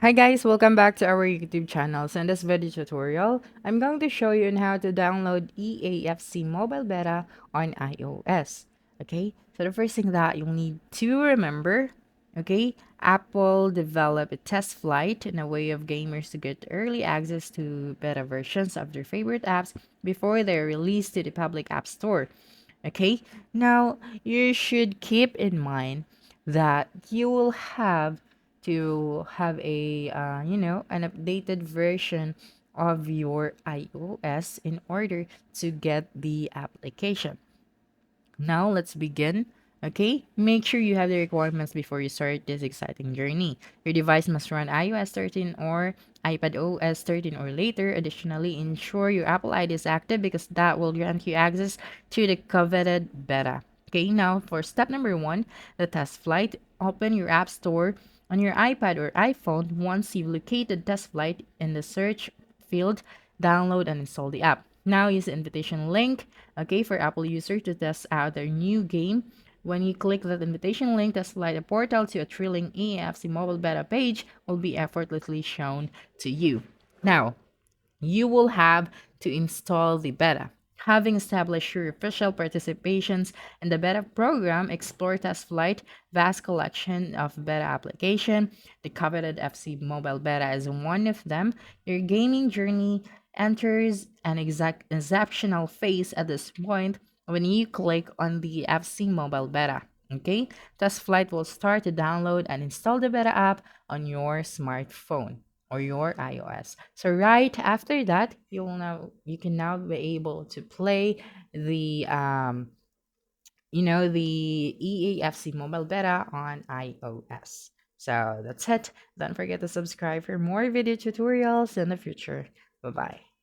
Hi guys, welcome back to our YouTube channel. So in this video tutorial, I'm going to show you on how to download EAFC mobile beta on iOS. Okay, so the first thing that you'll need to remember, okay, Apple developed a test flight in a way of gamers to get early access to beta versions of their favorite apps before they're released to the public app store. Okay, now you should keep in mind that you will have to have a an updated version of your iOS in order to get the application. Now let's begin. Okay, make sure you have the requirements before you start this exciting journey. Your device must run iOS 13 or iPad OS 13 or later. Additionally, ensure your Apple ID is active because that will grant you access to the coveted beta. Okay, now for step number one, the test flight. Open your App Store on your iPad or iPhone. Once you've located test flight in the search field, download and install the app. Now use the invitation link, okay, for Apple users to test out their new game. When you click that invitation link, the slide a portal to a thrilling EAFC mobile beta page will be effortlessly shown to you. Now, you will have to install the beta. Having established your official participations in the beta program, explore test flight, vast collection of beta application. The coveted FC mobile beta is one of them. Your gaming journey enters an exceptional phase at this point when you click on the FC mobile beta. Okay, test flight will start to download and install the beta app on your smartphone or your iOS. So right after that, you can now be able to play the the EAFC mobile beta on iOS. So that's it. Don't forget to subscribe for more video tutorials in the future. Bye bye.